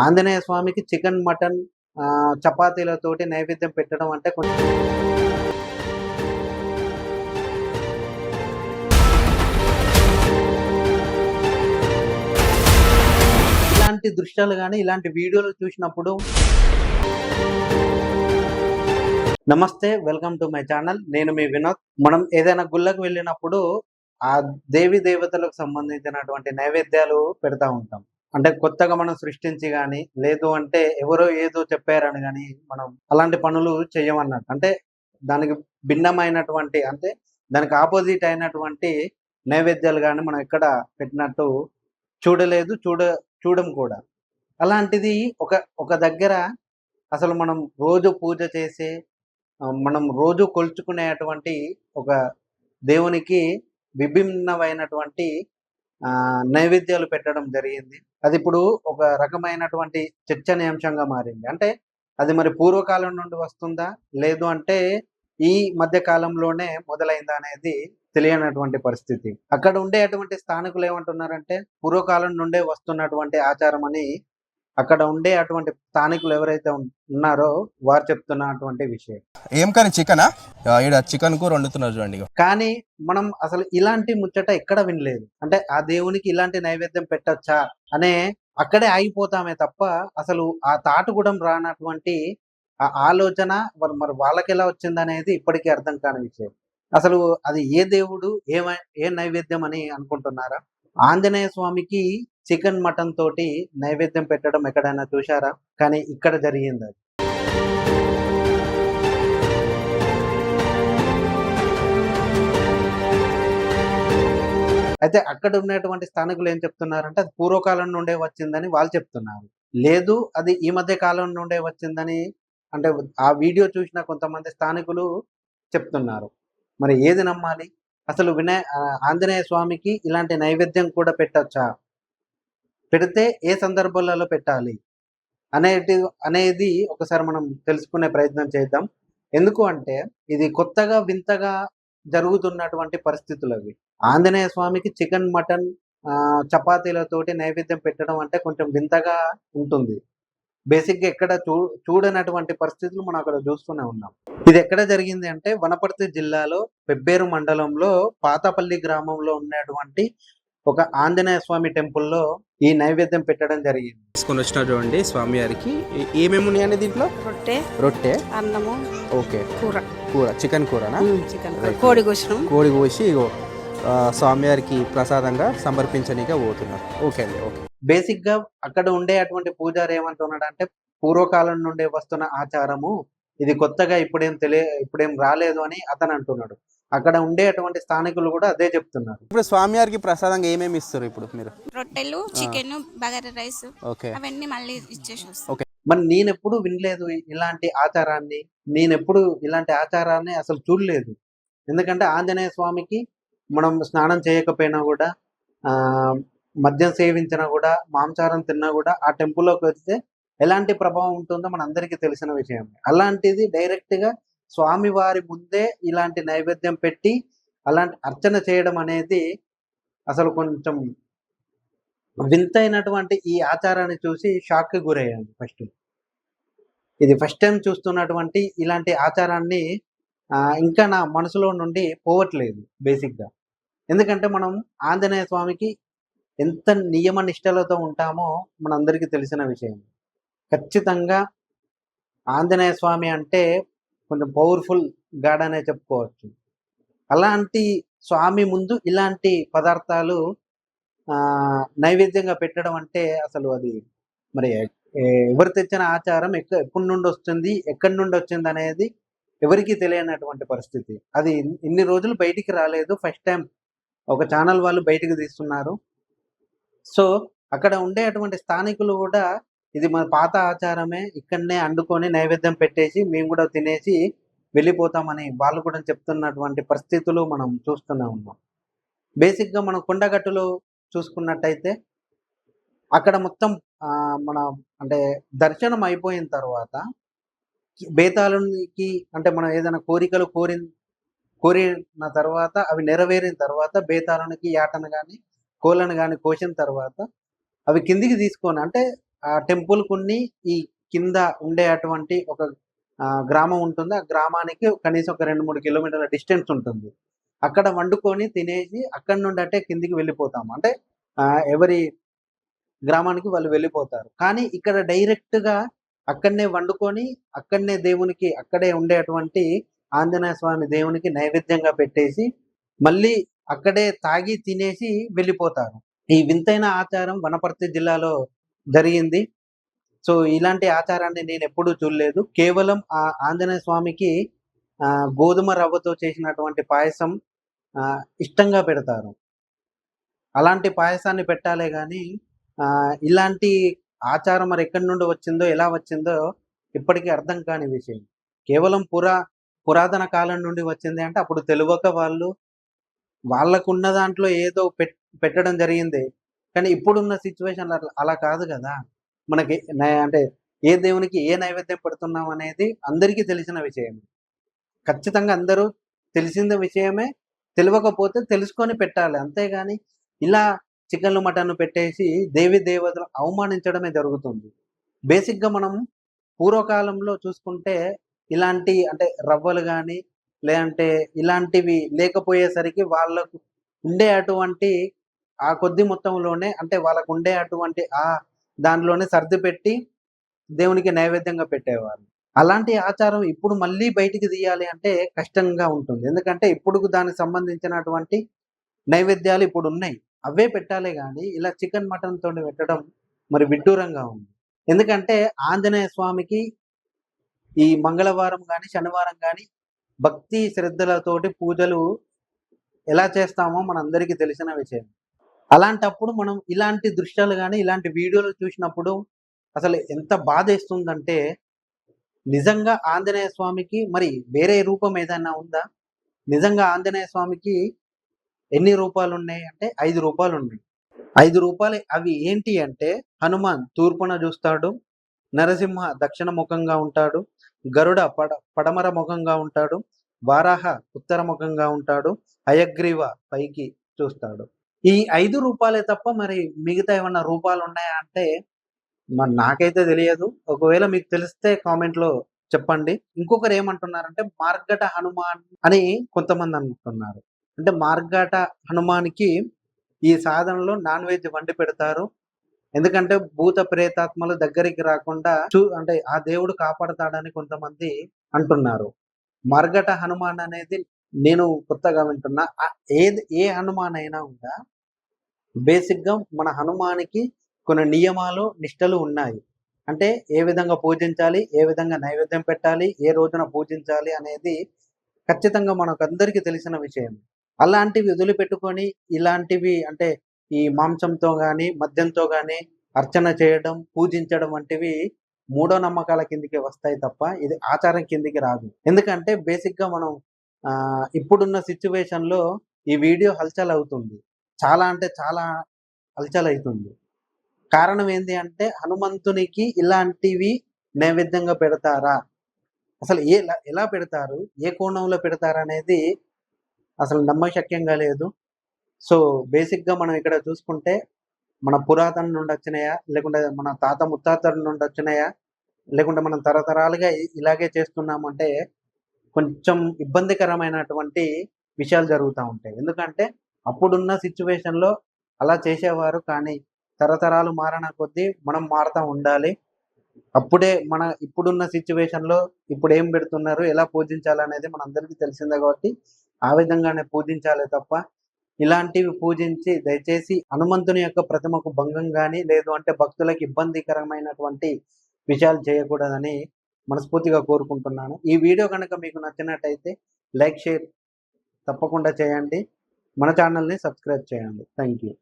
ఆంజనేయ స్వామికి chicken, mutton చపాతీలతోటి నైవేద్యం పెట్టడం అంటే కొంచెం ఇలాంటి దృశ్యాలు గాని, ఇలాంటి వీడియోలు చూసినప్పుడు నమస్తే, వెల్కమ్ టు మై ఛానల్. నేను మీ వినోద్. మనం ఏదైనా గుళ్ళకు వెళ్ళినప్పుడు ఆ దేవి దేవతలకు సంబంధించినటువంటి నైవేద్యాలు పెడతా ఉంటాం. అంటే కొత్తగా మనం సృష్టించి గాని, లేదు అంటే ఎవరో ఏదో చెప్పారని గాని మనం అలాంటి పనులు చెయ్యమన్నట్టు. అంటే దానికి భిన్నమైనటువంటి అంటే దానికి ఆపోజిట్ అయినటువంటి నైవేద్యాలు గాని మనం ఎక్కడ పెట్టినట్టు చూడలేదు, చూడం కూడా. అలాంటిది ఒక ఒక దగ్గర అసలు మనం రోజు పూజ చేసే మనం రోజు కొలుచుకునేటువంటి ఒక దేవునికి విభిన్నమైనటువంటి నైవేద్యాలు పెట్టడం జరిగింది. అది ఇప్పుడు ఒక రకమైనటువంటి చర్చనీయాంశంగా మారింది. అంటే అది మరి పూర్వకాలం నుండి వస్తుందా? లేదు అంటే ఈ మధ్య కాలంలోనే మొదలైందా అనేది తెలియనటువంటి పరిస్థితి. అక్కడ ఉండేటువంటి స్థానికులు ఏమంటున్నారంటే పూర్వకాలం నుండే వస్తున్నటువంటి ఆచారం అని అక్కడ ఉండే అటువంటి స్థానికులు ఎవరైతే ఉన్నారో వారు చెప్తున్నటువంటి విషయం. ఏం కానీ చికెనా? ఈడ చికెన్ కూర వండుతున్నారు చూడండి. కానీ మనం అసలు ఇలాంటి ముచ్చట ఎక్కడ వినలేదు. అంటే ఆ దేవునికి ఇలాంటి నైవేద్యం పెట్టొచ్చా అనే అక్కడే ఆగిపోతామే తప్ప అసలు ఆ తాటుగుడం రానటువంటి ఆ ఆలోచన మరి వాళ్ళకి ఎలా వచ్చిందనేది ఇప్పటికీ అర్థం కాని విషయం. అసలు అది ఏ దేవుడు ఏ నైవేద్యం అని అనుకుంటున్నారా? ఆంజనేయ స్వామికి చికెన్, మటన్ తోటి నైవేద్యం పెట్టడం ఎక్కడైనా చూశారా? కానీ ఇక్కడ జరిగింది అది. అయితే అక్కడ ఉన్నటువంటి స్థానికులు ఏం చెప్తున్నారంటే అది పూర్వకాలం నుండే వచ్చిందని వాళ్ళు చెప్తున్నారు. లేదు అది ఈ మధ్య కాలం నుండే వచ్చిందని అంటే ఆ వీడియో చూసిన కొంతమంది స్థానికులు చెప్తున్నారు. మరి ఏది నమ్మాలి? అసలు ఆంజనేయ స్వామికి ఇలాంటి నైవేద్యం కూడా పెట్టొచ్చా? పెడితే ఏ సందర్భాలలో పెట్టాలి అనేది ఒకసారి మనం తెలుసుకునే ప్రయత్నం చేద్దాం. ఎందుకు అంటే ఇది కొత్తగా వింతగా జరుగుతున్నటువంటి పరిస్థితులు అవి. ఆంజనేయ స్వామికి చికెన్, మటన్ చపాతీలతోటి నైవేద్యం పెట్టడం అంటే కొంచెం వింతగా ఉంటుంది. బేసిక్గా ఎక్కడ చూడనటువంటి పరిస్థితులు మనం అక్కడ చూస్తూనే ఉన్నాం. ఇది ఎక్కడ జరిగింది అంటే వనపర్తి జిల్లాలో పెబ్బేరు మండలంలో పాతపల్లి గ్రామంలో ఉన్నటువంటి ఒక ఆంజనేయ స్వామి టెంపుల్లో ఈ నైవేద్యం పెట్టడం జరిగింది. తీసుకొని వచ్చిన చూడండి స్వామి వారికి. ఏమేమి ఉన్నాయండి దీంట్లో? రొట్టె, అన్నము, ఓకే, కూర చికెన్ కూరనా? కోడి కోసి స్వామివారికి ప్రసాదంగా సమర్పించనీగా పోతున్నారు. ఓకే అండి, ఓకే. బేసిక్ గా అక్కడ ఉండే అటువంటి పూజారి ఏమంటున్నాడు అంటే పూర్వకాలం నుండి వస్తున్న ఆచారము, ఇది కొత్తగా ఇప్పుడేం రాలేదు అని అతను అంటున్నాడు. అక్కడ ఉండే అటువంటి స్థానికులు కూడా అదే చెప్తున్నారు. ఇప్పుడు స్వామివారికి ప్రసాదంగా ఏమేమి ఇస్తారు ఇప్పుడు మీరు? రొట్టెలు, చికెన్, బగారా రైస్, అవన్నీ మళ్ళీ ఇచ్చేసి. మరి నేనెప్పుడు వినలేదు ఇలాంటి ఆచారాన్ని, ఇలాంటి ఆచారాన్ని అసలు చూడలేదు. ఎందుకంటే ఆంజనేయ స్వామికి మనం స్నానం చేయకపోయినా కూడా మద్యం సేవించినా కూడా మాంసాహారం తిన్నా కూడా ఆ టెంపుల్లోకి వస్తే ఎలాంటి ప్రభావం ఉంటుందో మన అందరికీ తెలిసిన విషయం. అలాంటిది డైరెక్ట్ గా స్వామి వారి ముందే ఇలాంటి నైవేద్యం పెట్టి అలాంటి అర్చన చేయడం అనేది అసలు కొంచెం వింతైనటువంటి ఈ ఆచారాన్ని చూసి షాక్ కి గురయ్యాను. ఇది ఫస్ట్ టైం చూస్తున్నటువంటి ఇలాంటి ఆచారాన్ని ఇంకా నా మనసులో నుండి పోవట్లేదు బేసిక్గా. ఎందుకంటే మనం ఆంజనేయ స్వామికి ఎంత నియమ నిష్టలతో ఉంటామో మనందరికీ తెలిసిన విషయం. ఖచ్చితంగా ఆంజనేయ స్వామి అంటే కొంచెం పవర్ఫుల్ గాడ్ అనే చెప్పుకోవచ్చు. అలాంటి స్వామి ముందు ఇలాంటి పదార్థాలు నైవేద్యంగా పెట్టడం అంటే అసలు అది మరి ఎవరు తెచ్చిన ఆచారం ఎప్పటి నుండి వస్తుంది, ఎక్కడి నుండి వచ్చింది అనేది ఎవరికీ తెలియనటువంటి పరిస్థితి. అది ఇన్ని రోజులు బయటికి రాలేదు. ఫస్ట్ టైం ఒక ఛానల్ వాళ్ళు బయటికి తీస్తున్నారు. సో అక్కడ ఉండే అటువంటి స్థానికులు కూడా ఇది మన పాత ఆచారమే, ఇక్కడనే అండుకొని నైవేద్యం పెట్టేసి మేము కూడా తినేసి వెళ్ళిపోతామని వాళ్ళు కూడా చెప్తున్నటువంటి పరిస్థితులు మనం చూస్తూనే ఉన్నాం. బేసిక్గా మనం కొండగట్టులో చూసుకున్నట్టయితే అక్కడ మొత్తం మన అంటే దర్శనం అయిపోయిన తర్వాత బేతాళునికి అంటే మనం ఏదైనా కోరికలు కోరిన తర్వాత అవి నెరవేరిన తర్వాత బేతాళునికి యాటను కానీ కోళ్ళను కానీ కోసిన తర్వాత అవి కిందికి తీసుకొని అంటే ఆ టెంపుల్ కొన్ని ఈ కింద ఉండే అటువంటి ఒక గ్రామం ఉంటుంది. ఆ గ్రామానికి కనీసం ఒక 2-3 కిలోమీటర్ల డిస్టెన్స్ ఉంటుంది. అక్కడ వండుకొని తినేసి అక్కడి నుండి అంటే కిందికి వెళ్ళిపోతాము. అంటే ఎవరి గ్రామానికి వాళ్ళు వెళ్ళిపోతారు. కానీ ఇక్కడ డైరెక్ట్‌గా అక్కడనే వండుకొని, అక్కడనే దేవునికి అక్కడే ఉండేటువంటి ఆంజనేయ స్వామి దేవునికి నైవేద్యంగా పెట్టేసి, మళ్ళీ అక్కడే తాగి, తినేసి వెళ్ళిపోతారు. ఈ వింతైన ఆచారం వనపర్తి జిల్లాలో జరిగింది. సో, ఇలాంటి ఆచారాన్ని నేనెప్పుడూ చూడలేదు. కేవలం ఆ ఆంజనేయ స్వామికి గోధుమ రవ్వతో చేసినటువంటి పాయసం ఇష్టంగా పెడతారు. అలాంటి పాయసాన్ని పెట్టాలే గానీ, ఇలాంటి ఆచారం మరెక్కడి నుండి వచ్చిందో, ఎలా వచ్చిందో ఇప్పటికీ అర్థం కాని విషయం. కేవలం పురాతన కాలం నుండి వచ్చింది అంటే, అప్పుడు తెలవక వాళ్ళు వాళ్ళకున్న దాంట్లో ఏదో పెట్టడం జరిగింది. కానీ ఇప్పుడున్న సిట్యుయేషన్‌లో అలా కాదు గదా! మనకి అంటే ఏ దేవునికి ఏ నైవేద్యం పెడుతున్నాం అనేది అందరికీ తెలిసిన విషయమే. ఖచ్చితంగా అందరూ తెలిసిన విషయమే. తెలవకపోతే తెలుసుకొని పెట్టాలి. అంతేగాని ఇలా చికెన్‌లు, మటన్‌లు పెట్టేసి దేవీ దేవతలను అవమానించడమే జరుగుతుంది. బేసిక్‌గా మనం పూర్వకాలంలో చూసుకుంటే ఇలాంటి అంటే రవ్వలు గాని, లేదంటే ఇలాంటివి లేకపోయేసరికి వాళ్ళకు ఉండే అటువంటి ఆ కొద్ది మొత్తంలోనే అంటే వాళ్ళకుండే అటువంటి దానిలోనే సర్దిపెట్టి దేవునికి నైవేద్యంగా పెట్టేవారు. అలాంటి ఆచారం ఇప్పుడు మళ్ళీ బయటికి తీయాలి అంటే కష్టంగా ఉంటుంది. ఎందుకంటే ఇప్పుడు దానికి సంబంధించినటువంటి నైవేద్యాలు ఇప్పుడున్నాయి. అవే పెట్టాలే గానీ ఇలా చికెన్, మటన్‌తోని పెట్టడం మరి విడ్డూరంగా ఉంది. ఎందుకంటే ఆంజనేయ స్వామికి ఈ మంగళవారం గాని, శనివారం గాని భక్తి శ్రద్ధలతోటి పూజలు ఎలా చేస్తామో మనందరికీ తెలిసిన విషయం. అలాంటప్పుడు మనం ఇలాంటి దృశ్యాలు గాని, ఇలాంటి వీడియోలు చూసినప్పుడు అసలు ఎంత బాధేస్తుందంటే, నిజంగా ఆంజనేయ స్వామికి మరి వేరే రూపం ఏదైనా ఉందా? నిజంగా ఆంజనేయ స్వామికి ఎన్ని రూపాలున్నాయి అంటే 5 రూపాలున్నాయి. 5 రూపాలు అవి ఏంటి అంటే, హనుమాన్ తూర్పున చూస్తాడు, నరసింహ దక్షిణ ముఖంగా ఉంటాడు, గరుడ పడమర ముఖంగా ఉంటాడు, వారాహ ఉత్తర ముఖంగా ఉంటాడు, హయగ్రీవ పైకి చూస్తాడు. ఈ 5 రూపాలే తప్ప మరి మిగతా ఏమన్నా రూపాలున్నాయా అంటే మరి నాకైతే తెలియదు. ఒకవేళ మీకు తెలిస్తే కామెంట్‌లో చెప్పండి. ఇంకొకరు ఏమంటున్నారంటే మార్గట హనుమాన్ అని కొంతమంది అంటున్నారు. అంటే మార్గట హనుమాన్‌కి ఈ సాధనలో నాన్ వెజ్ వండి పెడతారు. ఎందుకంటే భూత ప్రేతాత్మలు దగ్గరికి రాకుండా అంటే ఆ దేవుడు కాపాడతాడని కొంతమంది అంటున్నారు. మర్గట హనుమాన్ అనేది నేను కొత్తగా వింటున్నా. ఏ హనుమాన్ అయినా కూడా బేసిక్‌గా మన హనుమాన్‌కి కొన్ని నియమాలు, నిష్టలు ఉన్నాయి. అంటే ఏ విధంగా పూజించాలి, ఏ విధంగా నైవేద్యం పెట్టాలి, ఏ రోజున పూజించాలి అనేది ఖచ్చితంగా మనకందరికీ తెలిసిన విషయం. అలాంటివి వదిలిపెట్టుకొని ఇలాంటివి అంటే ఈ మాంసంతో గాని, మద్యంతో గాని అర్చన చేయడం, పూజించడం వంటివి మూఢో నమ్మకాల కిందకి వస్తాయి తప్ప ఇది ఆచారం కిందకి రాదు. ఎందుకంటే బేసిక్‌గా మనం ఇప్పుడున్న సిట్యుయేషన్‌లో ఈ వీడియో హల్చల్ అవుతుంది. చాలా అంటే చాలా హల్చల్ అయితుంది. కారణం ఏంది అంటే హనుమంతునికి ఇలాంటివి నైవేద్యంగా పెడతారా? అసలు ఎలా పెడతారు? ఏ కోణంలో పెడతారనేది అసలు నమ్మశక్యంగా లేదు. సో, బేసిక్‌గా మనం ఇక్కడ చూసుకుంటే మన పురాతన నుండి వచ్చినయా? లేకుంటే మన తాత ముత్తాతల నుండి వచ్చినయా? లేకుంటే మనం తరతరాలుగా ఇలాగే చేస్తున్నామంటే కొంచెం ఇబ్బందికరమైనటువంటి విషయాలు జరుగుతా ఉంటాయి. ఎందుకంటే అప్పుడున్న సిట్యుయేషన్‌లో అలా చేసేవారు. కానీ తరతరాలు మారిన కొద్దీ మనం మారుతా ఉండాలి. అప్పుడే మన ఇప్పుడున్న సిట్యుయేషన్‌లో ఇప్పుడేం పెడుతున్నారు? ఎలా పూజించాలనేది మనందరికీ తెలిసిందే కాబట్టి ఆ విధంగానే పూజించాలే తప్ప ఇలాంటివి పూజించి దయచేసి హనుమంతుని యొక్క ప్రతిమకు భంగం గాని, లేదు అంటే భక్తులకి ఇబ్బందికరమైనటువంటి విషయాలు చేయకూడదని మనస్ఫూర్తిగా కోరుకుంటున్నాను. ఈ వీడియో గనక మీకు నచ్చినట్టయితే లైక్, షేర్ తప్పకుండా చేయండి. మన ఛానల్‌ని సబ్స్క్రైబ్ చేయండి. Thank you.